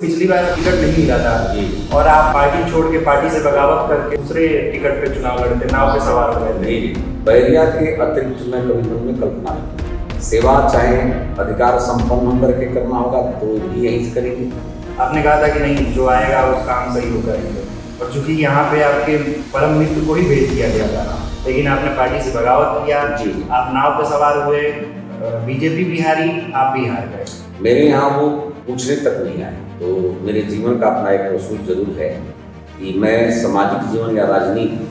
पिछली बार टिकट नहीं मिला था जी। और आप पार्टी छोड़ के पार्टी से बगावत करके दूसरे टिकट पे चुनाव लड़ते, नाव पे सवार हो गए थे। जी। बैरिया के अतिरिक्त मैं कभी मन में कल्पना नहीं। सेवा चाहे अधिकार संपन्न होकर के करना होगा तो भी यही से करेंगे। आपने कहा था कि नहीं, जो आएगा उसका काम सही हो करेंगे, और चूंकि यहाँ पे आपके परम मित्र को ही भेज दिया गया था, लेकिन आपने पार्टी से बगावत किया। जी। आप नाव पे सवार हुए, बीजेपी भी हारी, आप भी हार गए। मेरे यहाँ वो पूछने तक नहीं आए। तो मेरे जीवन का अपना एक उसूल जरूर है कि मैं सामाजिक जीवन या राजनीति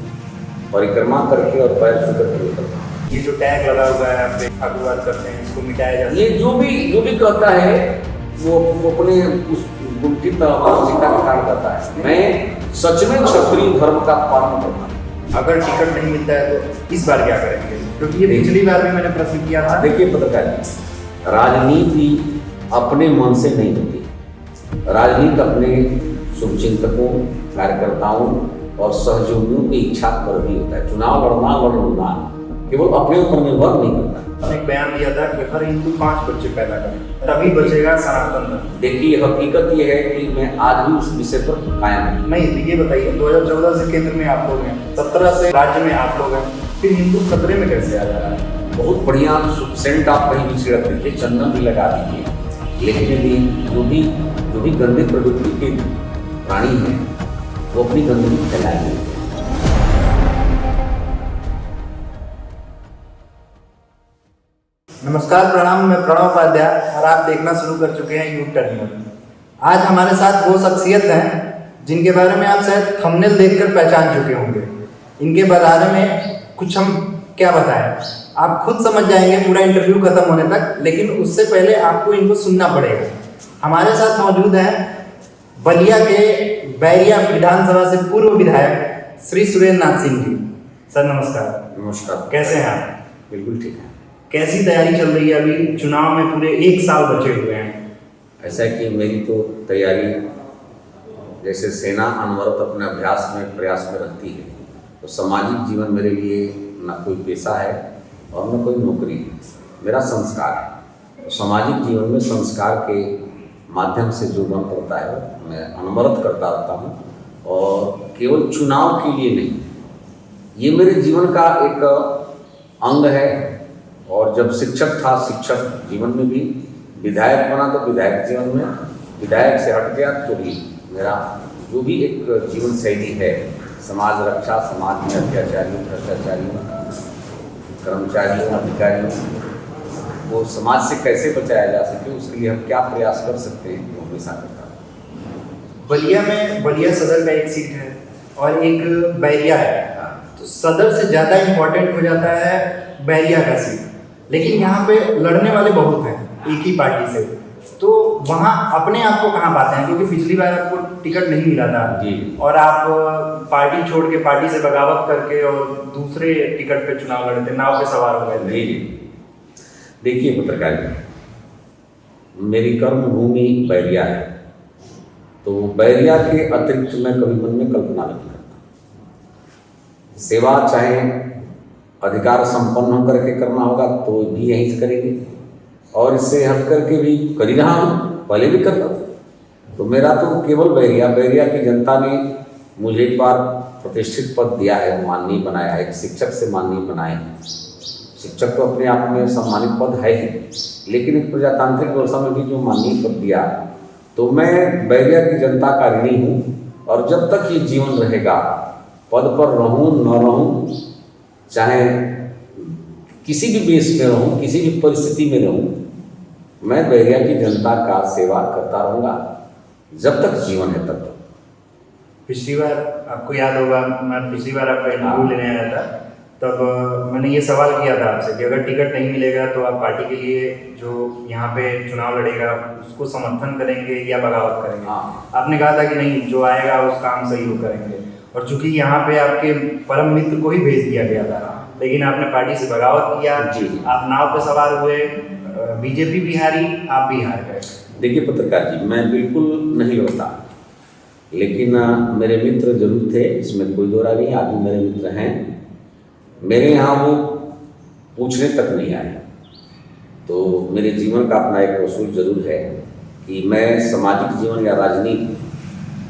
परिक्रमा करके और पैर छू करके करता हूँ। ये जो टैग लगा हुआ है आप पे अभिवाद करते हैं, इसको मिटाया जाए। ये जो भी कहता है वो अपने उस गुंठित मानसिकता का कारण करता है। मैं सच में क्षत्रिय धर्म का पालन करता हूँ। अगर टिकट नहीं मिलता है तो इस बार क्या करेंगे? क्योंकि ये पिछली बार भी मैंने प्रश्न किया था। देखिए पत्रकार जी, राजनीति अपने मन से नहीं होती। राजनीति अपने शुभचिंतकों, कार्यकर्ताओं और सहयोगियों की इच्छा पर भी होता है। चुनाव लड़ना केवल अपने ऊपर निर्भर नहीं करता। आपने एक बयान दिया था कि हर हिंदू 5 बच्चे पैदा करें, तभी बचेगा सनातन धर्म। देखिए हकीकत ये है कि मैं आज भी उस विषय पर कायम हूँ। नहीं तो ये बताइए, 2014 से केंद्र में आप लोग हैं, 17 से राज्य में आप लोग हैं, फिर हिंदू खतरे में कैसे आ जा रहा है? बहुत बढ़िया सेंट आप कहीं भी छिड़क दीजिए, चंदन भी लगा दीजिए, लेकिन यदि जो भी गंदे प्रवृत्ति के प्राणी हैं वो अपनी गंदगी फैलाएंगे। नमस्कार, प्रणाम। मैं प्रणव उपाध्याय और आप देखना शुरू कर चुके हैं यूट्यूब टर्मिनल। आज हमारे साथ वो शख्सियत हैं जिनके बारे में आप शायद थंबनेल देखकर पहचान चुके होंगे। इनके बारे में कुछ हम क्या बताएं, आप खुद समझ जाएंगे पूरा इंटरव्यू खत्म होने तक, लेकिन उससे पहले आपको इनको सुनना पड़ेगा। हमारे साथ मौजूद हैं बलिया के बैरिया विधानसभा से पूर्व विधायक श्री सुरेंद्र नाथ सिंह जी। सर नमस्कार। नमस्कार। कैसे हैं आप? बिल्कुल ठीक है। कैसी तैयारी चल रही है? अभी चुनाव में पूरे 1 साल बचे हुए हैं। ऐसा है कि मेरी तो तैयारी जैसे सेना अनवरत अपने अभ्यास में प्रयास में रहती है, तो सामाजिक जीवन मेरे लिए न कोई पेशा है और न कोई नौकरी है, मेरा संस्कार है। तो सामाजिक जीवन में संस्कार के माध्यम से जो बन पड़ता है मैं अनवरत करता रहता हूँ, और केवल चुनाव के लिए नहीं, ये मेरे जीवन का एक अंग है। और जब शिक्षक था, शिक्षक जीवन में भी, विधायक बना तो विधायक जीवन में, विधायक से हट गया तो भी मेरा जो भी एक जीवन शैली है, समाज रक्षा, समाज में अत्याचारियों, भ्रष्टाचारियों, कर्मचारियों, अधिकारियों, वो समाज से कैसे बचाया जा सके, उसके लिए हम क्या प्रयास कर सकते हैं, वो हमेशा करता हूँ। बलिया में बलिया सदर का एक सीट है और एक बैरिया है, तो सदर से ज़्यादा इम्पोर्टेंट हो जाता है बैरिया का सीट। लेकिन यहाँ पे लड़ने वाले बहुत हैं एक ही पार्टी से, तो वहाँ अपने आप को कहाँ पाते हैं? क्योंकि पिछली बार आपको टिकट नहीं मिला था जी। और आप पार्टी छोड़ के पार्टी से बगावत करके और दूसरे टिकट पे चुनाव लड़ते, नाव पे सवार हो गए थे। जी। देखिए पत्रकार जी, मेरी कर्म भूमि बैरिया है, तो बैरिया के अतिरिक्त मैं कभी मन में कल्पना नहीं करता। सेवा चाहे अधिकार संपन्न होकर के करना होगा तो भी यहीं से करेंगे, और इससे हट करके भी कर ही रहा हूँ, पहले भी करता था। तो मेरा तो केवल बैरिया की जनता ने मुझे एक बार प्रतिष्ठित पद दिया है, माननीय बनाया है, एक शिक्षक से माननीय बनाए हैं। शिक्षक तो अपने आप में सम्मानित पद है ही, लेकिन एक प्रजातांत्रिक व्यवस्था में भी जो माननीय पद दिया, तो मैं बैरिया की जनता का ऋणी हूँ। और जब तक ये जीवन रहेगा, पद पर रहूँ न रहूँ, चाहे किसी भी बेस में रहूँ, किसी भी परिस्थिति में रहूँ, मैं बैरिया की जनता का सेवा करता रहूँगा जब तक जीवन है तब तक। पिछली बार आपको याद होगा, मैं पिछली बार आपका इंटरव्यू लेने आया था, तब मैंने ये सवाल किया था आपसे कि अगर टिकट नहीं मिलेगा तो आप पार्टी के लिए जो यहाँ पे चुनाव लड़ेगा उसको समर्थन करेंगे या बगावत करेंगे? हाँ। आपने कहा था कि नहीं, जो आएगा उस काम सही हो करेंगे, और चूंकि यहाँ पे आपके परम मित्र को ही भेज दिया गया था, लेकिन आपने पार्टी से बगावत किया। जी। आप नाव पे सवार हुए, बीजेपी भी हारी, आप भी हार गए। देखिए पत्रकार जी, मैं बिल्कुल नहीं लड़ता, लेकिन मेरे मित्र जरूर थे, इसमें कोई दो राय नहीं। आज भी मेरे मित्र हैं, मेरे यहाँ वो पूछने तक नहीं आए। तो मेरे जीवन का अपना एक उसूल जरूर है कि मैं सामाजिक जीवन या राजनीति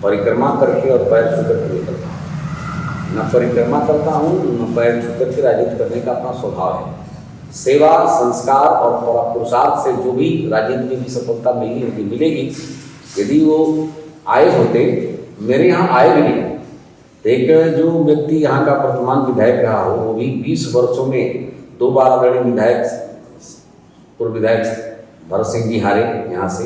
परिक्रमा करके और पैर छू करके नहीं करता हूँ। न परिक्रमा करता हूँ, न पैर छू करके राजनीति करने का अपना स्वभाव है। सेवा, संस्कार और पुरुषार्थ से जो भी राजनीति में भी सफलता मिली होगी, मिलेगी। यदि वो आए होते, मेरे यहाँ आए भी नहीं। एक जो व्यक्ति यहाँ का वर्तमान विधायक रहा हो, वो भी 20 वर्षों में 2 बार आदरणीय विधायक, पूर्व विधायक भरत सिंह जी हारे यहाँ से।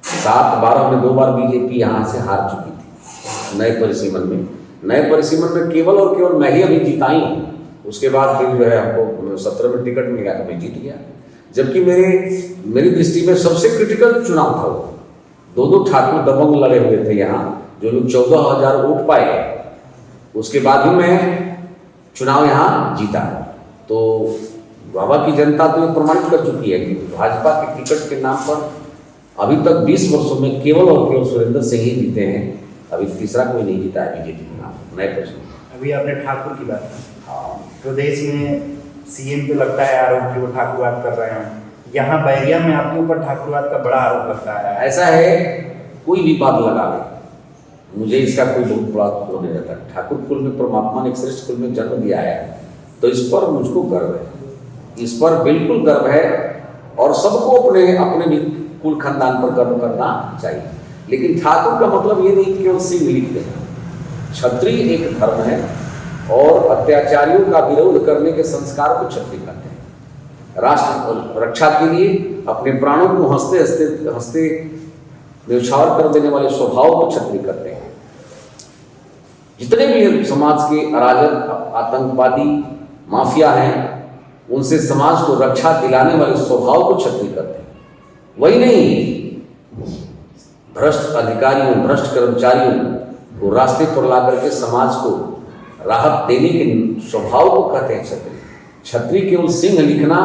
7-12 में 2 बार बीजेपी यहाँ से हार चुकी थी नए परिसीमन में। नए परिसीमन में केवल और केवल मैं ही अभी जीता ही हूँ। उसके बाद फिर जो है हमको 17 में टिकट मिल गया तो मैं जीत गया। जबकि मेरी दृष्टि में सबसे क्रिटिकल चुनाव था वो। 2 ठाकुर दबंग लड़े हुए थे यहाँ, जो लोग 14,000 वोट पाए। उसके बाद ही मैं चुनाव यहाँ जीता। तो बाबा की जनता तो ये प्रमाणित कर चुकी है कि भाजपा के टिकट के नाम पर अभी तक 20 वर्षों में केवल और केवल सुरेंद्र सिंह ही जीते हैं। अभी तीसरा कोई नहीं जीता है बीजेपी के नाम नए प्रश्न। अभी आपने ठाकुर की बात की। प्रदेश में सीएम पे लगता है आरोप कि वो ठाकुरवाद कर रहे हैं। यहाँ बैरिया में आपके ऊपर ठाकुरवाद का बड़ा आरोप लगता है। ऐसा है, कोई भी बात लगा ले, मुझे इसका कोई बहुत बड़ा वो नहीं रहता। ठाकुर कुल में परमात्मा ने एक श्रेष्ठ कुल में जन्म दिया है, तो इस पर मुझको गर्व है, इस पर बिल्कुल गर्व है। और सबको अपने अपने भी कुल खानदान पर गर्व करना चाहिए। लेकिन ठाकुर का मतलब ये नहीं कि वो सिंह लिखते हैं। क्षत्रिय एक धर्म है और अत्याचारियों का विरोध करने के संस्कार को क्षत्रिय कहते हैं। राष्ट्र रक्षा के लिए अपने प्राणों को हंसते हंसते हंसते न्यौछावर कर देने वाले स्वभाव को क्षत्रिय करते हैं। जितने भी समाज के अराजक, आतंकवादी, माफिया हैं, उनसे समाज को रक्षा दिलाने वाले स्वभाव को क्षत्रिय करते हैं। वही नहीं, भ्रष्ट अधिकारियों, भ्रष्ट कर्मचारियों को रास्ते पर ला करके समाज को राहत देने के स्वभाव को कहते हैं क्षत्रिय। क्षत्रिय केवल सिंह लिखना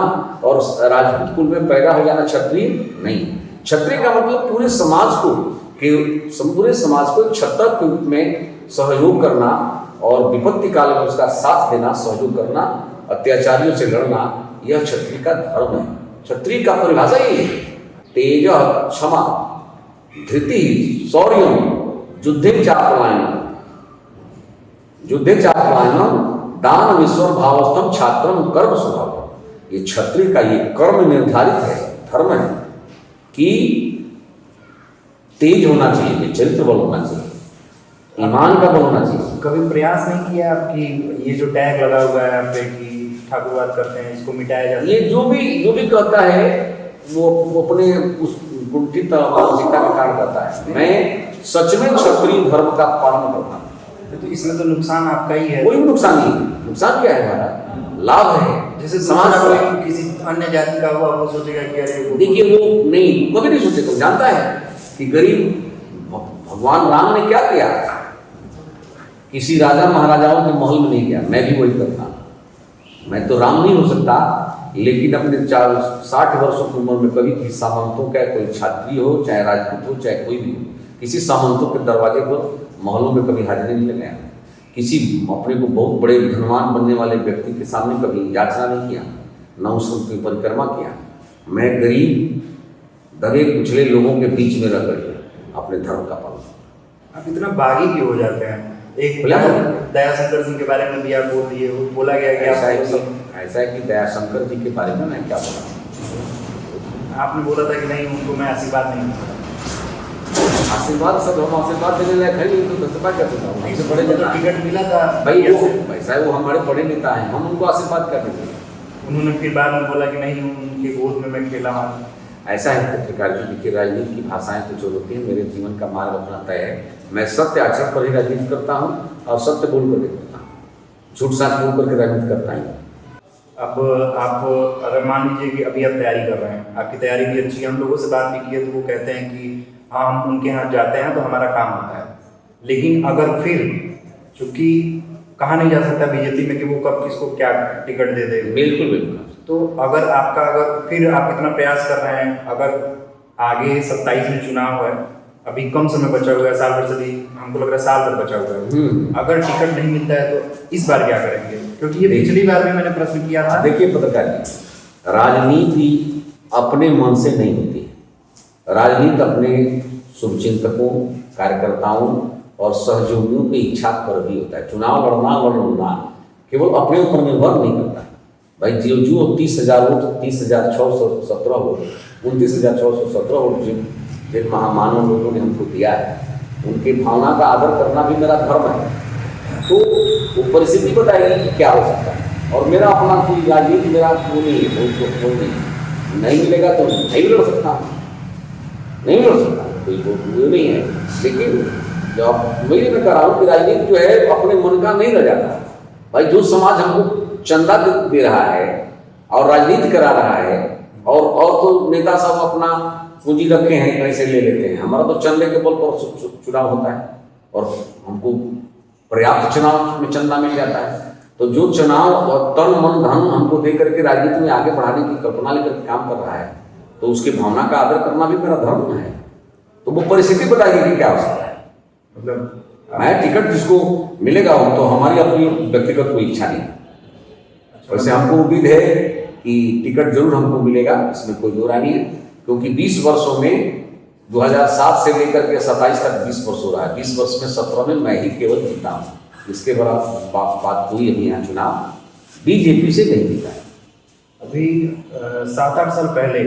और राजपूत कुल में पैदा हो जाना क्षत्रिय नहीं। क्षत्रिय का मतलब पूरे समाज को एक छत्र के रूप में सहयोग करना और विपत्ति काल में उसका साथ देना, सहयोग करना, अत्याचारियों से लड़ना, यह क्षत्रिय का धर्म है। क्षत्रिय का परिभाषा यही है। तेज क्षमा धृति शौर्य युद्धे चापलायनम दान विश्वर भावस्थम छात्रम कर्म स्वभाव। ये क्षत्रिय का ये कर्म निर्धारित है, धर्म है कि तेज होना चाहिए, चरित्र बल होना चाहिए, ईमान का बल होना चाहिए। कभी प्रयास नहीं किया आपकी ये जो टैग लगा हुआ है आप पे कि ठाकुरवाद करते हैं, इसको मिटाया जाए? ये जो भी कहता है वो अपने उस कुंठित मानसिकता के कारण करता है। मैं सच में क्षत्रिय धर्म का पालन करता हूँ। तो इसमें तो नुकसान आपका ही है। कोई नुकसान नहीं है। नुकसान क्या है हमारा? लाभ है। जैसे समाज कोई किसी अन्य जाति का हुआ, वो सोचेगा कि अरे देखिए, वो नहीं, कभी नहीं सोचेगा। जानता है कि गरीब भगवान राम ने क्या किया, किसी राजा महाराजाओं के महल में नहीं गया। मैं भी वही करता। मैं तो राम नहीं हो सकता, लेकिन अपने 60 वर्षों की उम्र में कभी किसी सामंतों का, कोई क्षत्रिय हो, चाहे राजपूत हो, चाहे कोई भी हो, किसी सामंतों के दरवाजे पर महलों में कभी हाजिरी नहीं लगाया। किसी अपने को बहुत बड़े धनवान बनने वाले व्यक्ति के सामने कभी याचना नहीं किया, न उसकी परिक्रमा किया। मैं गरीब दबे कुचले लोगों के बीच में रहकर अपने धर्म का पालन। आप इतना बागी क्यों हो जाते हैं? एक दयाशंकर सिंह के बारे में भी आप बोल दिए, बोला गया कि ऐसा है कि दयाशंकर जी के बारे में मैं क्या बोला? आपने बोला था कि नहीं, उनको मैं आशीर्वाद नहीं दूंगा। आशीर्वाद सब हम आशीर्वाद देने लायक है, तो दस्तपा कर देता हूँ। हमसे बड़े नेता टिकट मिला था भाई, वो वैसा है, वो हमारे बड़े नेता हैं, हम उनको आशीर्वाद कर देते हैं। उन्होंने फिर बाद में बोला कि नहीं, उनके गोद में मैं खेला हूँ। ऐसा है पत्रकार जी की राजनीति की भाषाएं कुछ होती हैं। मेरे जीवन का मार्ग अपना तय है। मैं सत्य आचरण पर ही राजनीति करता हूँ और सत्य बोल करके करता हूँ, झूठ साथ बोल करके राजनीति करता हूँ। अब आप अगर मान लीजिए कि अभी आप तैयारी कर रहे हैं, आपकी तैयारी भी अच्छी है, हम लोगों से बात भी की है, तो वो कहते हैं कि हाँ, हम उनके यहाँ जाते हैं तो हमारा काम होता है। लेकिन अगर फिर, चूंकि कहा नहीं जा सकता बीजेपी में कि वो कब किसको क्या टिकट दे दे। बिल्कुल बिल्कुल। तो अगर फिर आप इतना प्रयास कर रहे हैं, अगर आगे 27 में चुनाव है, अभी कम समय बचा हुआ है, साल भर से भी हमको लग रहा है साल भर बचा हुआ है, अगर टिकट नहीं मिलता है तो इस बार क्या करेंगे? क्योंकि ये पिछली बार भी मैंने प्रश्न किया था। देखिए पत्रकार जी, राजनीति अपने मन से नहीं होती है। राजनीति अपने शुभचिंतकों, कार्यकर्ताओं और सहयोगियों की इच्छा पर भी होता है। चुनाव लड़ना केवल अपने ऊपर निर्भर नहीं करता है भाई। जो 30,000 वोट, 30,617 वोट, 29,617 वोट जिन महामानव लोगों ने हमको दिया है, उनकी भावना का आदर करना भी मेरा धर्म है। तो वो परिस्थिति बताएगी कि क्या हो सकता है। और मेरा अपना कोई राजनीति मेरा वो नहीं है, नहीं मिलेगा तो नहीं लड़ सकता, नहीं लड़ सकता, कोई वो नहीं है। लेकिन जब मैं कह रहा हूँ कि राजनीति जो है अपने मन का नहीं रह जाता भाई। जो समाज हमको चंदा दे रहा है और राजनीति करा रहा है, और तो नेता सब अपना पूंजी रखे हैं, पैसे ले लेते हैं। हमारा तो चंदे के बल पर चुनाव होता है और हमको पर्याप्त चुनाव में चंदा मिल जाता है। तो जो चुनाव और तन मन धन हमको दे करके राजनीति में आगे बढ़ाने की कल्पना लेकर काम कर रहा है, तो उसकी भावना का आदर करना भी मेरा धर्म है। तो वो परिस्थिति बताइए कि क्या हो सकता है। मतलब मैं टिकट जिसको मिलेगा हो, तो हमारी अपनी व्यक्तिगत कोई इच्छा नहीं। वैसे हमको उम्मीद है कि टिकट जरूर हमको मिलेगा, इसमें कोई दो राय नहीं है। क्योंकि 20 वर्षों में 2007 से लेकर के 27 तक 20 वर्ष हो रहा है। 20 वर्ष में 17 में मैं ही केवल जीता हूँ। इसके बात हुई अभी यहाँ चुनाव बीजेपी से नहीं जीता है। अभी 7-8 साल पहले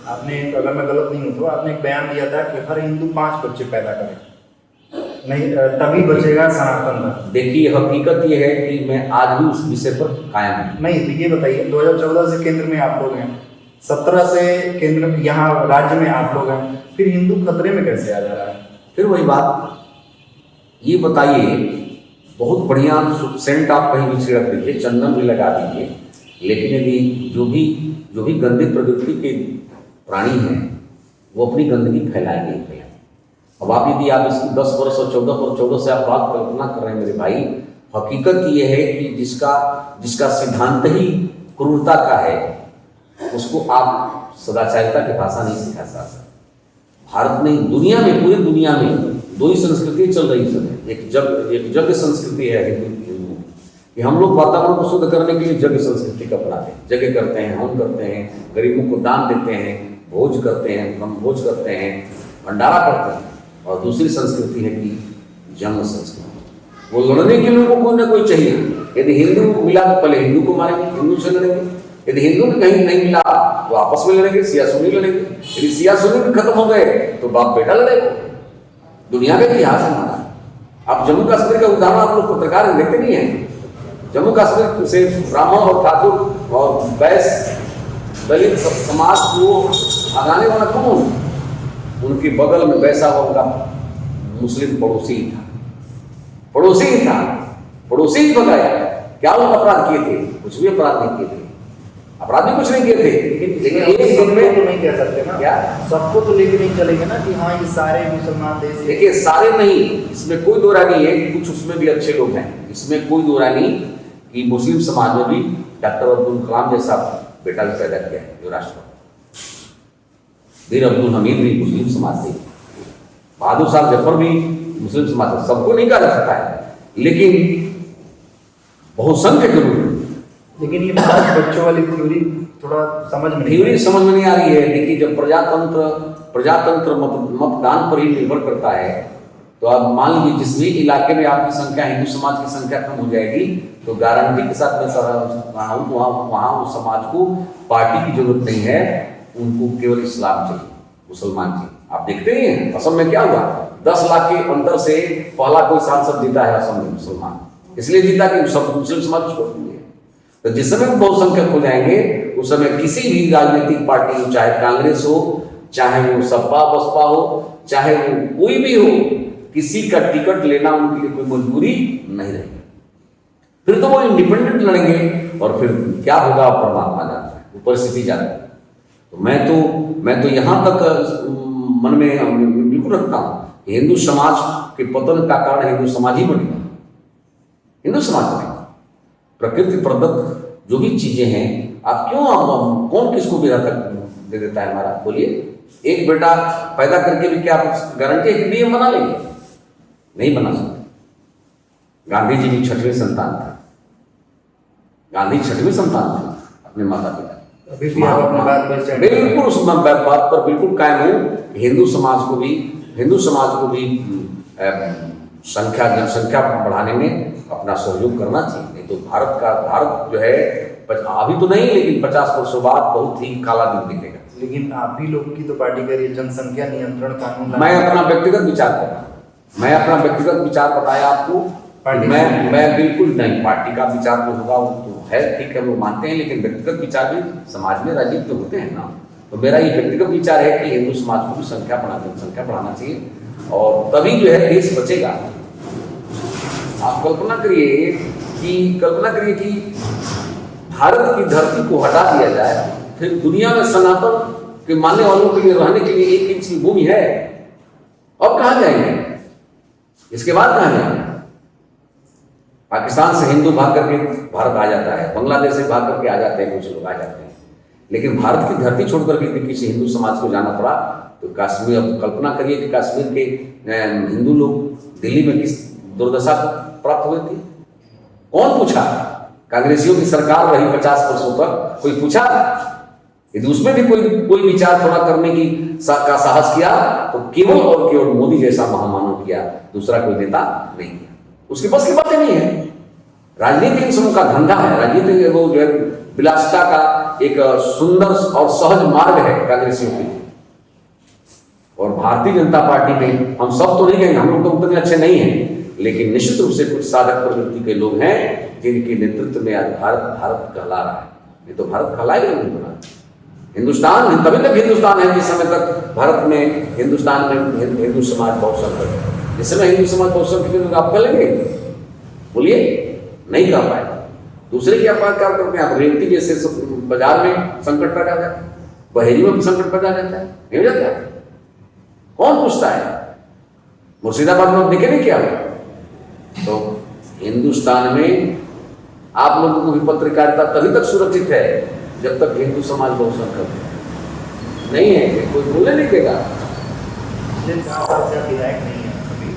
आपने, अगर मैं गलत नहीं हूँ तो आपने एक बयान दिया था कि हर हिंदू 5 बच्चे पैदा करें, नहीं तभी बचेगा सनातन धर्म। देखिए, हकीकत ये है कि मैं आज भी उस विषय पर कायम हूँ। नहीं तो ये बताइए, 2014 से केंद्र में आप लोग हैं, 17 से केंद्र यहाँ राज्य में आप लोग हैं, फिर हिंदू खतरे में कैसे आ जा रहा है? फिर वही बात, ये बताइए, बहुत बढ़िया सेंट आप कहीं भी छिड़क दीजिए, चंदन भी लगा दीजिए, लेकिन यदि जो भी गंदी प्रवृत्ति के प्राणी हैं वो अपनी गंदगी फैलाएंगे। अब आप यदि आप इसकी 10 वर्ष और 14 से आप बात कल्पना कर रहे हैं मेरे भाई, हकीकत ये है कि जिसका सिद्धांत ही क्रूरता का है, उसको आप सदाचारिता की भाषा नहीं सिखा सकते। भारत में, दुनिया में, पूरी दुनिया में 2 ही संस्कृति चल रही है। एक जग संस्कृति है हिंदू कि हम लोग वातावरण को शुद्ध करने के लिए जग संस्कृति का अपनाते हैं। जगह करते हैं, हम करते हैं, गरीबों को दान देते हैं, भोज करते हैं, हम भोज करते हैं, भंडारा करते हैं। और दूसरी संस्कृति है कि जंग संस्कृति, वो लड़ने के लिए कोई ना कोई चाहिए। यदि हिंदू मिला तो पहले हिंदू को मारेंगे, हिंदू से लड़ेंगे। यदि हिंदू में कहीं नहीं मिला तो आपस में लड़ेंगे, सिया सुनी लड़ेंगे। यदि सिया सुनी भी खत्म हो गए तो बाप बेटा लड़ेगा। दुनिया का इतिहास है हमारा। आप जम्मू कश्मीर का उदाहरण आप लोग पत्रकार देखते नहीं है। जम्मू कश्मीर से ब्राह्मण और ठाकुर और वैश्य दलित समाज को भगाने वाला कौन? उनके बगल में वैसा उनका मुस्लिम पड़ोसी ही था, पड़ोसी ही भगाया। क्या लोग अपराध किए थे? कुछ भी अपराध नहीं किए थे, अपराध भी कुछ नहीं किए थे। लेकिन एक दिन में तो नहीं कह सकते ना, क्या सबको तो लेके नहीं चलेंगे ना कि हाँ ये सारे मुसलमान देश। देखिए, सारे नहीं, इसमें कोई दो राय नहीं है कि कुछ उसमें भी अच्छे लोग हैं। इसमें कोई दो राय नहीं कि मुस्लिम समाज में भी डॉक्टर अब्दुल कलाम जैसा बेटा भी पैदा किया है, जो राष्ट्रपति वीर अब्दुल हमीद भी मुस्लिम समाज से, बहादुर साहब जफर भी मुस्लिम समाज से। सबको नहीं कहा जा सकता है, लेकिन बहुसंख्यक जरूर। लेकिन ये 5 बच्चों वाली थ्योरी थोड़ा समझ में नहीं आ रही है। देखिए, जब प्रजातंत्र मतदान पर ही निर्भर करता है, तो आप मान लीजिए जिस भी इलाके में आपकी संख्या, हिंदू समाज की संख्या कम हो जाएगी, तो गारंटी के साथ मैं वहाँ उस समाज को पार्टी की जरूरत नहीं है, उनको केवल इस्लाम चाहिए, मुसलमान चाहिए। आप देखते ही हैं असम में क्या हुआ, 10 लाख के अंतर से पहला कोई सांसद जीता है असम में, मुसलमान। इसलिए जीता कि सब मुस्लिम समाज उसको दिए। तो जिस समय बहुसंख्यक हो जाएंगे, उस समय किसी भी राजनीतिक पार्टी हो, चाहे कांग्रेस हो, चाहे वो सपा बसपा हो, चाहे वो कोई भी हो, किसी का टिकट लेना उनके लिए कोई मजबूरी नहीं रहेगी। फिर तो वो इंडिपेंडेंट लड़ेंगे, और फिर क्या होगा परमात्मा जानता है, वो परिस्थिति जानता है। तो मैं तो यहाँ तक मन में बिल्कुल रखता हूँ कि हिंदू समाज के पतन का कारण हिंदू समाज ही बनेगा, हिंदू समाज बनेगा। प्रकृति प्रदत्त जो भी चीजें हैं, आप क्यों, कौन किसको विधाता दे देता है हमारा? बोलिए, एक बेटा पैदा करके भी क्या गारंटी है कि नियम बना लेंगे? नहीं बना सकते। गांधी जी भी 6वीं संतान था, गांधी 6वीं संतान थे अपने माता पिता। अभी भी आप अपनी बात पर stand कर रहे हैं। बिल्कुल उस बात पर बिल्कुल कायम हूँ। हिंदू समाज को भी जनसंख्या बढ़ाने में अपना सहयोग करना चाहिए। नहीं तो भारत जो है अभी तो नहीं, लेकिन 50 वर्षों बाद बहुत ही काला दिन दिखेगा। लेकिन आप ही लोग की तो पार्टी का ये जनसंख्या नियंत्रण कानून मैं अपना व्यक्तिगत विचार कर रहा हूँ, मैं अपना व्यक्तिगत विचार बताया आपको। मैं बिल्कुल नहीं, पार्टी का विचार जो होगा वो तो है, ठीक है, वो मानते हैं, लेकिन व्यक्तिगत विचार भी समाज में राजनीति में होते हैं ना। तो मेरा ये व्यक्तिगत विचार है कि हिंदू समाज को भी जनसंख्या बढ़ाना चाहिए, और तभी जो है देश बचेगा। आप कल्पना करिए कि भारत की धरती को हटा दिया जाए, फिर दुनिया में सनातन के मानने वालों के लिए रहने के लिए 1 इंच की भूमि है, अब कहाँ जाएंगे? इसके बाद कहाँ जाएंगे? पाकिस्तान से हिंदू भाग करके भारत आ जाता है, बांग्लादेश से भाग करके आ जाते हैं, कुछ लोग आ जाते हैं, लेकिन भारत की धरती छोड़ करके किसी हिंदू समाज को जाना पड़ा। तो कश्मीर, अब कल्पना करिए कि कश्मीर के हिंदू लोग दिल्ली में किस दुर्दशा प्राप्त हुए थे। कौन पूछा? कांग्रेसियों की सरकार रही 50 वर्षों तक, कोई पूछा? यदि उसमें भी कोई विचार थोड़ा करने का साहस किया तो केवल और केवल मोदी जैसा महामानव किया, दूसरा कोई नेता नहीं किया। उसके बस की बातें नहीं है। राजनीति इन सबों का धंधा है, राजनीति वो जो है विलासिता का एक सुंदर और सहज मार्ग है कांग्रेसियों के लिए। और भारतीय जनता पार्टी में हम सब तो नहीं कहेंगे, हम लोग तो उतने अच्छे नहीं हैं, लेकिन निश्चित रूप से कुछ साधक प्रवृत्ति के लोग हैं जिनके नेतृत्व में आज भारत कहला रहा है। नहीं तो भारत कहलाएगा नहीं बना। हिंदुस्तान तभी तक हिंदुस्तान है जिस समय तक भारत में हिंदुस्तान में हिंदू समाज बहुत संकट है। जिस समय हिंदू समाज बहुत संकट है, आप कर लेंगे? बोलिए, नहीं कर पाएगा। दूसरे की आप क्या करते हैं? आप रेवती जैसे बाजार में संकट पैदा हो जाता है, बहेरी में भी संकट पैदा हो जाता है, नहीं हो जाता है? कौन पूछता है? मुर्शिदाबाद में देखे नहीं क्या? तो हिंदुस्तान में आप लोगों को भी पत्रकारिता तभी तक सुरक्षित है जब तक हिंदू समाज बहुत संकट नहीं है, कोई बोलने नहीं देगा। विधायक नहीं है अभी,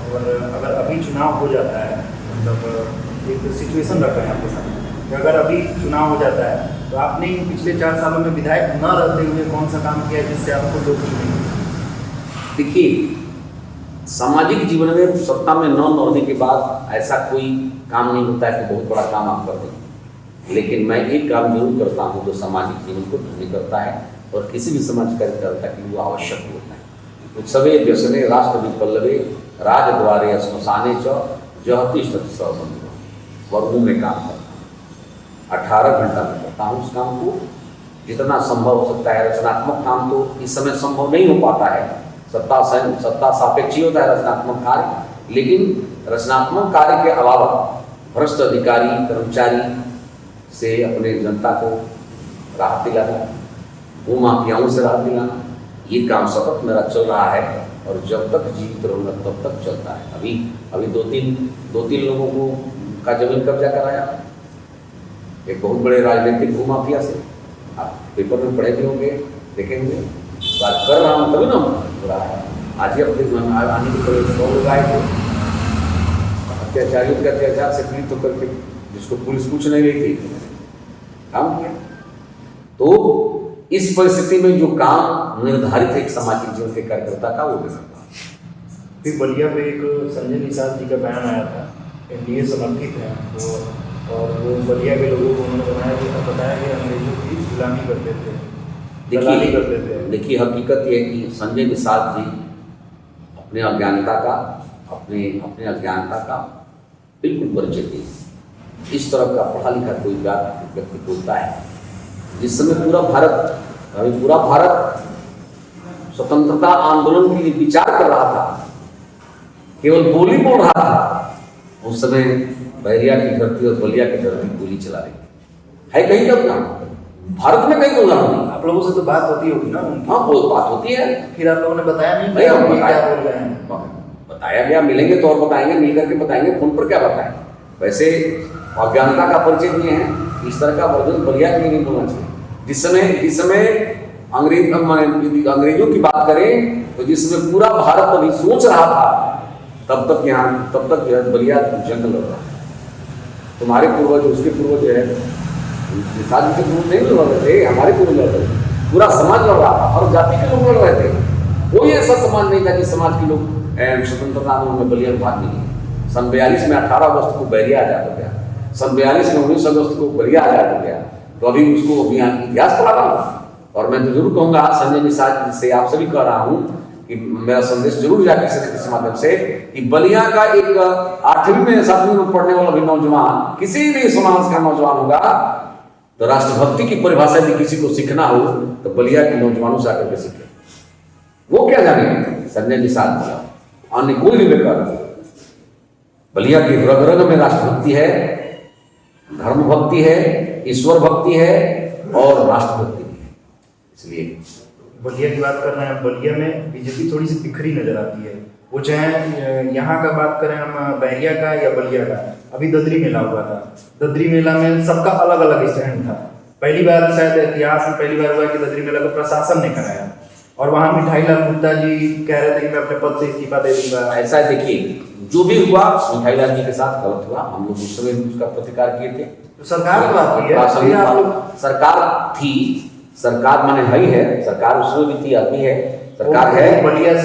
और अगर अभी चुनाव हो जाता है, मतलब एक सिचुएशन रखा है आपके सामने कि अगर अभी चुनाव हो जाता है तो आपने पिछले 4 सालों में विधायक न रहते हुए कौन सा काम किया जिससे आपको लोग चुनेंगे? देखिए, सामाजिक जीवन में सत्ता में न रहने के बाद ऐसा कोई काम नहीं होता है कि बहुत बड़ा काम आप कर दें, लेकिन मैं एक काम जरूर करता हूँ जो सामाजिक जीवन को धन्य करता है और किसी भी समाज कार्यकर्ता के लिए वो आवश्यक होता है। उत्सवे व्यसने राष्ट्र पल्लवे राजद्वारे श्मशाने च जहती बंधु वर्गों में काम करता हूँ। 18 घंटा में करता हूँ उस काम को, जितना संभव हो सकता है। रचनात्मक काम तो इस समय संभव नहीं हो पाता है, सत्ता सापेक्षी होता है रचनात्मक कार्य, लेकिन रचनात्मक कार्य के अलावा भ्रष्ट अधिकारी कर्मचारी से अपने जनता को राहत दिलाना, भूमाफियाओं से राहत दिलाना, ये काम सतत मेरा चल रहा है और जब तक जीवित रहूँगा तब तक चलता है। अभी दो तीन लोगों को का जमीन कब्जा कराया, एक बहुत बड़े राजनीतिक भूमाफिया से। आप पेपर में पढ़े भी होंगे, देखे होंगे। बात कर रहा हूँ तभी ना हो रहा है। आज ही अपने आने के पहले 100 लोग आए थे, अत्याचारियों के अत्याचार से पीड़ित होकर के, जिसको पुलिस पूछ नहीं रही थी, काम किया। तो इस परिस्थिति में जो काम निर्धारित है एक सामाजिक जीवन के कार्यकर्ता का, वो भी करता है। फिर बलिया पे एक संजय निषाद जी का बयान आया था, एनडीए समर्थित है वो, और वो बलिया के लोगों को उन्होंने बताया कि अंग्रेजों की गुलामी करते थे, दलाली करते थे। देखिए, हकीकत ये है कि संजय निषाद जी अपने अज्ञानता का बिल्कुल परिचित है। इस तरह का पढ़ा लिखा कोई व्यक्ति बोलता है, जिस समय पूरा भारत स्वतंत्रता आंदोलन के लिए विचार कर रहा था, केवल बोली बोल रहा था, उस समय बैरिया की धरती और बलिया की धरती गोली चला रही है कहीं का काम? भारत में कहीं बोला नहीं। आप लोगों से तो बात होती होगी ना? हाँ, वो बात होती है। फिर आप लोगों ने बताया नहीं? नहीं, हम क्या बोल रहे हैं? बताया गया, मिलेंगे तो और बताएंगे, मिल करके बताएंगे, फोन पर क्या बताएं। वैसे अज्ञानता का परिचय दिए हैं, इस तरह का वर्जन बलिया के लिए नहीं बोलना चाहिए। जिस समय अंग्रेजों की बात करें तो जिस समय पूरा भारत अभी सोच रहा था, तब तक जो है बलिया जंग लड़ रहा है। तुम्हारे पूर्वज, उसके पूर्वज जो है निषाद जी के गुरु नहीं लड़ रहे थे, हमारे गुरु लड़ रहे थे, पूरा समाज लड़ रहा था और जाति के लोग लड़ रहे थे। कोई ऐसा समाज नहीं था कि समाज के लोग स्वतंत्रता आंदोलन में बलिया भाग नहीं लिए। सन 42 में 18 अगस्त को बैरिया आजाद हो गया, सन 42 में 19 अगस्त को बलिया आजाद हो गया। तो अभी उसको अभियान इतिहास पढ़ा रहा हूँ और मैं तो जरूर कहूँगा संजय निषाद से आप सभी कह रहा हूँ कि मेरा संदेश जरूर जाए किसी न किसी माध्यम से कि बलिया का एक 8वीं में 7वीं में पढ़ने वाला भी नौजवान, किसी भी समाज का नौजवान होगा तो राष्ट्रभक्ति की परिभाषा यदि किसी को सीखना हो तो बलिया के नौजवानों से आकर के सीखे। वो क्या जाने संजय निषाद बोला, अन्य कोई नहीं बेकार। बलिया की रग रग में राष्ट्रभक्ति है, धर्म भक्ति है, ईश्वर भक्ति है और राष्ट्रभक्ति भी है। इसलिए बलिया की बात कर रहे हैं, बलिया में बीजेपी थोड़ी सी बिखरी नजर आती है। वो चाहे यहाँ का बात करें हम बैरिया का या बलिया का, अभी ददरी मेला हुआ था, ददरी मेला में सबका अलग अलग स्टैंड था। पहली बार शायद इतिहास में पहली बार हुआ कि ददरी मेला को प्रशासन ने कराया और वहाँ मिठाई लाल गुप्ता जी कह रहे थे कि मैं अपने पद से इस्तीफा दे दूंगा। ऐसा देखिए, जो भी हुआ मिठाई लाल जी के साथ गलत हुआ, हम लोग उस समय उसका प्रतिकार किए थे। तो सरकार की बात की है, सरकार थी, सरकार माने भाई है, सरकार उसमें भी थी, अभी है, सरकार है।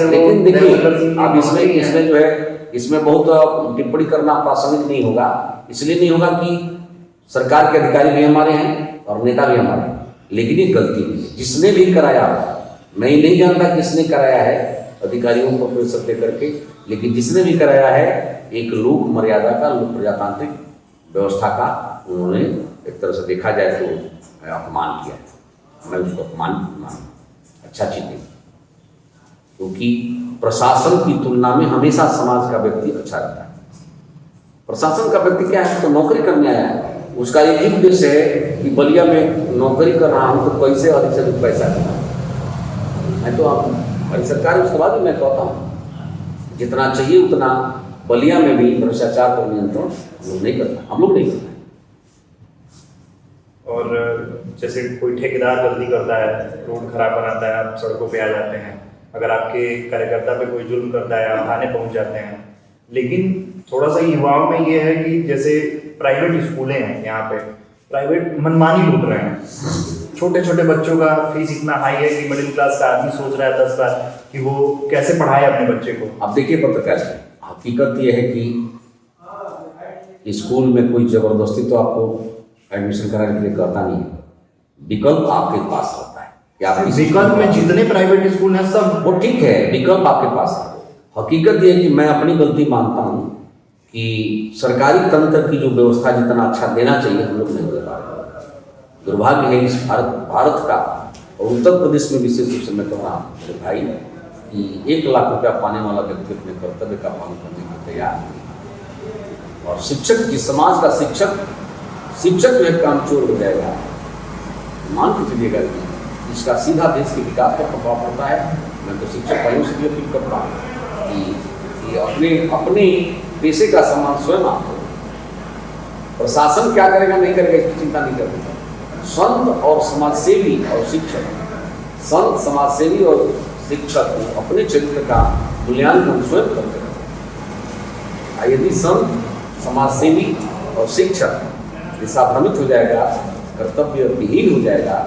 लेकिन देखिए अब इसमें जो है इसमें बहुत टिप्पणी करना प्रासंगिक नहीं होगा। इसलिए नहीं होगा कि सरकार के अधिकारी भी हमारे हैं और नेता भी हमारे हैं, लेकिन ये गलती हुई है। जिसने भी कराया, मैं नहीं जानता किसने कराया है अधिकारियों को प्रेशर दे करके, लेकिन जिसने भी कराया है एक लोक मर्यादा का, लोक प्रजातांत्रिक व्यवस्था का उन्होंने एक तरह से देखा जाए तो अपमान किया। मैं उसको अपमान मानूं, अच्छा चीज नहीं, क्योंकि प्रशासन की तुलना में हमेशा समाज का व्यक्ति अच्छा रहता है। प्रशासन का व्यक्ति क्या है, तो नौकरी करने आया है, उसका एक ही उद्देश्य है कि बलिया में नौकरी कर रहा हूँ तो कैसे अधिक से अधिक पैसा देना। मैं तो आप हमारी सरकार उसके बाद भी मैं कहता हूँ जितना चाहिए उतना बलिया में भी भ्रष्टाचार पर नियंत्रण हम लोग नहीं करता, हम लोग नहीं करते। और जैसे कोई ठेकेदार गलती करता है, रोड खराब बनाता है, आप सड़कों पे आ जाते हैं, अगर आपके कार्यकर्ता पे कोई जुल्म करता है आप थाने पहुंच जाते हैं। लेकिन थोड़ा सा युवाओं में ये है कि जैसे प्राइवेट स्कूलें हैं, यहाँ पे प्राइवेट मनमानी लूट रहे हैं। छोटे छोटे बच्चों का फीस इतना हाई है कि मिडिल क्लास का आदमी सोच रहा है 10 बार कि वो कैसे पढ़ाए अपने बच्चे को। अब देखिए पत्रकार, हकीकत ये है कि स्कूल में कोई जबरदस्ती तो आपको एडमिशन कराने के लिए कहता नहीं है, विकल्प आपके पास होता है। विकल्प में जितने प्राइवेट स्कूल हैं सब वो ठीक है, विकल्प आपके पास है। हकीकत ये है कि मैं अपनी गलती मानता हूँ कि सरकारी तंत्र की जो व्यवस्था जितना अच्छा देना चाहिए हम लोग नहीं दे पा रहे। दुर्भाग्य है इस भारत का, और उत्तर प्रदेश में विशेष रूप से मैं कह रहा हूँ मेरे भाई कि 1 लाख रुपया पाने वाला व्यक्ति अपने कर्तव्य का पालन करने को तैयार नहीं। और शिक्षक की, समाज का शिक्षक जो है कामचोर हो जाएगा, मान के चलिएगा कि इसका सीधा देश के विकास पर प्रभाव पड़ता है। मैं तो शिक्षक भाइयों से भी अपील करता हूँ कि अपने पेशे का सम्मान स्वयं आप करो। प्रशासन क्या करेगा नहीं करेगा इसकी चिंता नहीं करते। संत और समाजसेवी और शिक्षक, संत समाजसेवी और शिक्षक अपने चरित्र का मूल्यांकन स्वयं करते हैं। यदि संत समाजसेवी और शिक्षक दिशाभ्रमित हो जाएगा, कर्तव्य विहीन हो जाएगा,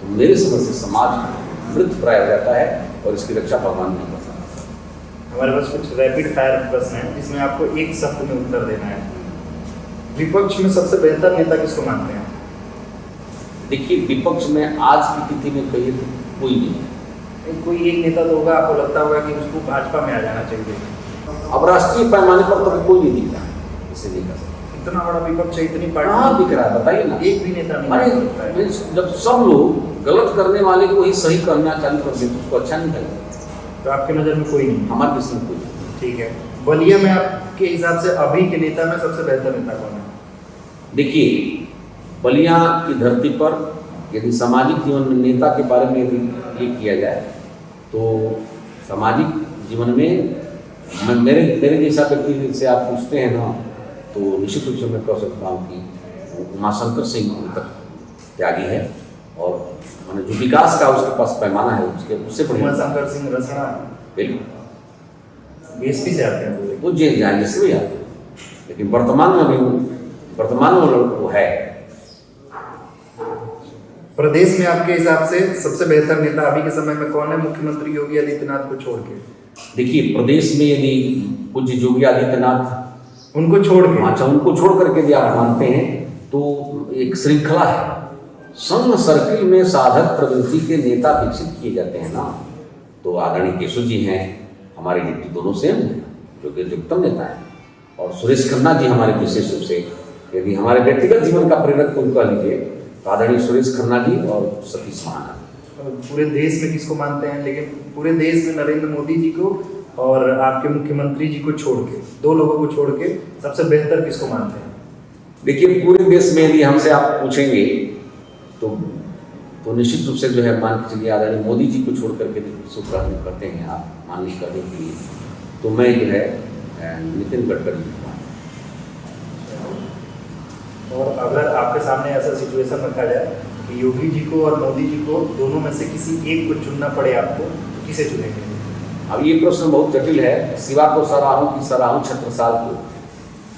तो मेरे समझ से समाज मृत प्राय हो जाता है और इसकी रक्षा भगवान नहीं कर सकता। हमारे पास कुछ रैपिड फायर प्रश्न है जिसमें आपको एक शब्द में उत्तर देना है। विपक्ष में सबसे बेहतर नेता किसको मानते हैं? देखिए विपक्ष में आज की तिथि में कहिए तो कोई नहीं है। कोई एक नेता तो होगा, आपको लगता होगा कि उसको भाजपा में आ जाना चाहिए। अब राष्ट्रीय पैमाने पर तो कोई नहीं दिख रहा है, इसे नहीं कर सकते। इतना बड़ा विपक्ष है, इतनी पार्टी कहाँ दिख रहा है बताइए ना, एक भी नेता नहीं। अरे जब सब लोग गलत करने वाले को ही सही करना चालू कर देते तो उसको अच्छा नहीं लगेगा। तो आपके नज़र में कोई नहीं? हमारे देश में कोई नहीं। ठीक है, बलिया में आपके हिसाब से अभी के नेता में सबसे बेहतर नेता कौन है? देखिए बलिया की धरती पर यदि सामाजिक जीवन में नेता के बारे में यदि ये किया जाए तो सामाजिक जीवन में मेरे जैसा व्यक्ति से आप पूछते हैं ना, तो निश्चित रूप से मैं कह सकता हूँ कि उमाशंकर सिंह अभी तक त्यागी है और मैंने जो विकास का उसके पास पैमाना है उससे बढ़िया उमाशंकर सिंह रसना बीएसपी से आते हैं, वो जेल जाए जिससे भी आते हैं, लेकिन वर्तमान में वो है। प्रदेश में आपके हिसाब से सबसे बेहतर नेता अभी के समय में कौन है, मुख्यमंत्री योगी आदित्यनाथ को छोड़ के? देखिए, प्रदेश में यदि पूज्य योगी आदित्यनाथ उनको छोड़ के, अच्छा उनको छोड़ करके यदि आप मानते हैं तो एक श्रृंखला है। संघ सर्किल में साधक प्रवृत्ति के नेता विकसित किए जाते हैं ना, तो आदरणीय केशव जी हैं, हमारे डिप्टी दोनों सेम हैं, जो कि उत्तम नेता है, और सुरेश खन्ना जी हमारे विशेष रूप से, यदि हमारे व्यक्तिगत जीवन का प्रेरक कोई कह लीजिए तो आदरणीय सुरेश खन्ना जी और सतीश महाना। पूरे देश में किसको मानते हैं, लेकिन पूरे देश में नरेंद्र मोदी जी को और आपके मुख्यमंत्री जी को छोड़ के, दो लोगों को छोड़ के सबसे बेहतर किसको मानते हैं? देखिए, पूरे देश में यदि हमसे आप पूछेंगे तो निश्चित रूप से जो है मान के चलिए आदरणीय मोदी जी को छोड़ करके शुभकामना करते हैं आप मान ली करने के लिए, तो मैं जो है नितिन गडकरी जी को। और अगर आपके सामने ऐसा सिचुएशन रखा जाए कि योगी जी को और मोदी जी को दोनों में से किसी एक को चुनना पड़े आपको, तो किसे चुनेंगे? अब ये प्रश्न बहुत जटिल है। शिवा को सराहूं कि सराहूं छत्रसाल को,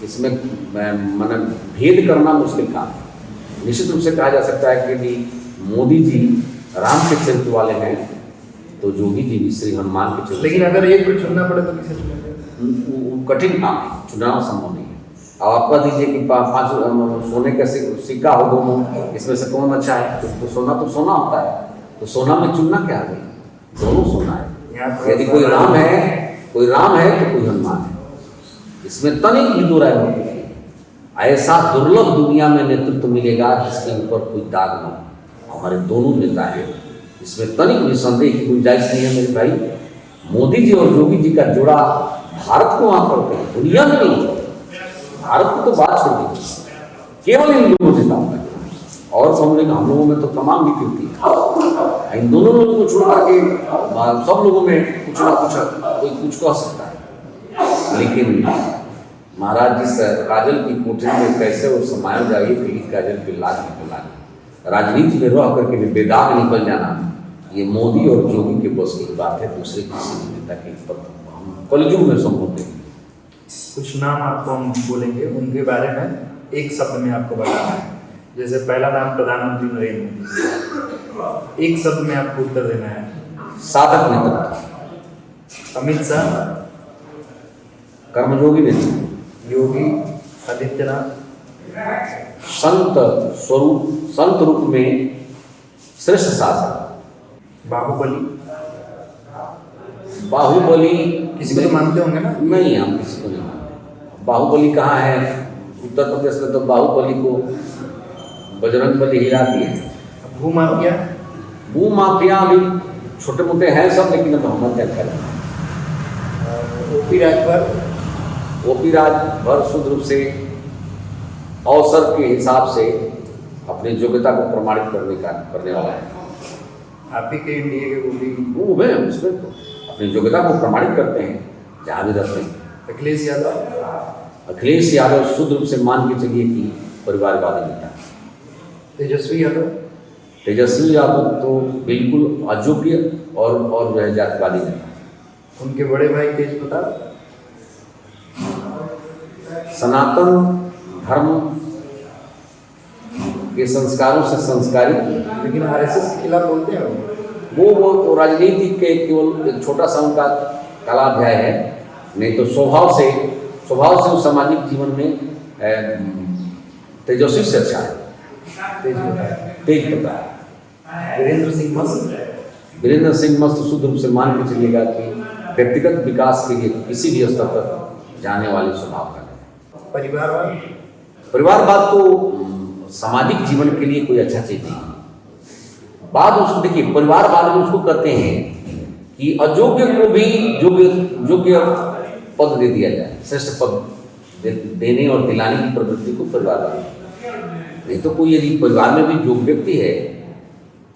इसमें मैंने भेद करना मुश्किल काम है। निश्चित रूप से कहा जा सकता है कि यदि मोदी जी राम के चरित्र वाले हैं तो योगी जी भी श्री हनुमान के चरित्र। लेकिन अगर एक को चुनना पड़े तो किसे चुनेंगे? कठिन काम है, चुनाव संभव नहीं है। अब आप कह दीजिए कि 5 सोने का सिक्का हो दोनों, इसमें से कौन अच्छा है, तो सोना होता है, तो सोना में चुनना क्या है? दोनों सोना है। यदि कोई राम है तो कोई हनुमान है, इसमें तनिक भी दो राय होती है। ऐसा दुर्लभ दुनिया में नेतृत्व मिलेगा जिसके ऊपर कोई दाग न हो। हमारे दोनों नेता हैं, इसमें तनिक भी संदेह की गुंजाइश नहीं है मेरे भाई। मोदी जी और योगी जी का जोड़ा भारत को वहां करते हैं, दुनिया में नहीं। भारत को तो बात छोड़ दी, केवल इन दोनों नेताओं का, और हम लोगों में तो तमाम विकृति है। इन दोनों लोगों को छोड़ करके सब लोगों में कुछ ना कुछ कोई कुछ कह सकता है, लेकिन महाराज जिस काजल की कोठरी में कैसे वो समाया जाए, काजल के लाज निकल आए। राजनीति में रह करके भी बेदाग निकल जाना, ये मोदी और योगी के बस की बात है। दूसरे किसी भी नेता के हम कलयुग में संभव नहीं। कुछ नाम आपको हम बोलेंगे, उनके बारे में एक शब्द में आपको बताना है। जैसे पहला नाम प्रधानमंत्री नरेंद्र मोदी, एक शब्द में आपको उत्तर देना है। साधक नेतृत्व। अमित शाह, कर्मयोगी नेतृत्व। योगी आदित्यनाथ, संत रूप में श्रेष्ठ शासक। बाहुबली किसी को तो मानते होंगे ना? नहीं, हम किसी को नहीं मानते। बाहुबली कहाँ है? उत्तर प्रदेश में तो बाहुबली को बजरंग बली हिला दिए। भूमाफिया भी छोटे मोटे हैं सब, लेकिन अब हम क्या करें। ओपी राजभर शुद्ध रूप से अवसर के हिसाब से अपनी योग्यता को प्रमाणित करने वाला है। आप ही के इंडिया के वो में उसमें तो अपनी योग्यता को प्रमाणित करते हैं जहाँ भी रहते हैं। अखिलेश यादव शुद्ध रूप से मान के चलिए कि परिवारवादी नेता। तेजस्वी यादव तो बिल्कुल अयोग्य और जो है जातिवादी नेता। उनके बड़े भाई तेज प्रताप सनातन धर्म के संस्कारों से संस्कारित, लेकिन आरएसएस के खिलाफ बोलते हैं। वो राजनीति के केवल एक छोटा सा उनका कलाध्याय है, नहीं तो स्वभाव से वो सामाजिक जीवन में तेजस्वी से अच्छा है। तेज प्रताप। वीरेंद्र सिंह मस्त शुद्ध रूप से मान के चलिएगा कि व्यक्तिगत विकास के लिए किसी भी स्तर तक जाने वाले स्वभाव का। परिवारवाद तो सामाजिक जीवन के लिए कोई अच्छा चीज नहीं है। बात उसको देखिए, परिवारवाद में उसको कहते हैं कि अयोग्य को भी योग्य पद दे दिया जाए, श्रेष्ठ पद देने और दिलाने की प्रवृत्ति को परिवारवाद। नहीं तो कोई यदि परिवार में भी योग्य व्यक्ति है,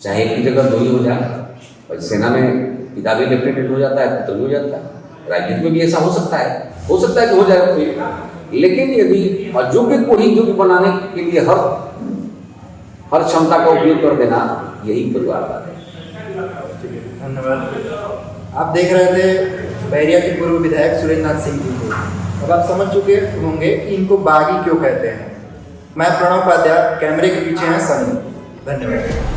चाहे एक की जगह दो ही हो जाए, और सेना में पिता भी लेफ्टिनेंट हो जाता है, पुत्र भी हो जाता है, राजनीति में भी ऐसा हो सकता है कि हो जाए कोई। लेकिन यदि अयोग्य को ही योग्य बनाने के लिए हर क्षमता का उपयोग कर देना, यही परिवारवाद है। धन्यवाद। आप देख रहे थे बैरिया के पूर्व विधायक सुरेंद्र नाथ सिंह जी को। अब आप समझ चुके होंगे कि इनको बागी क्यों कहते हैं। मैं प्रणव उपाध्याय, कैमरे के पीछे हैं सनी। धन्यवाद।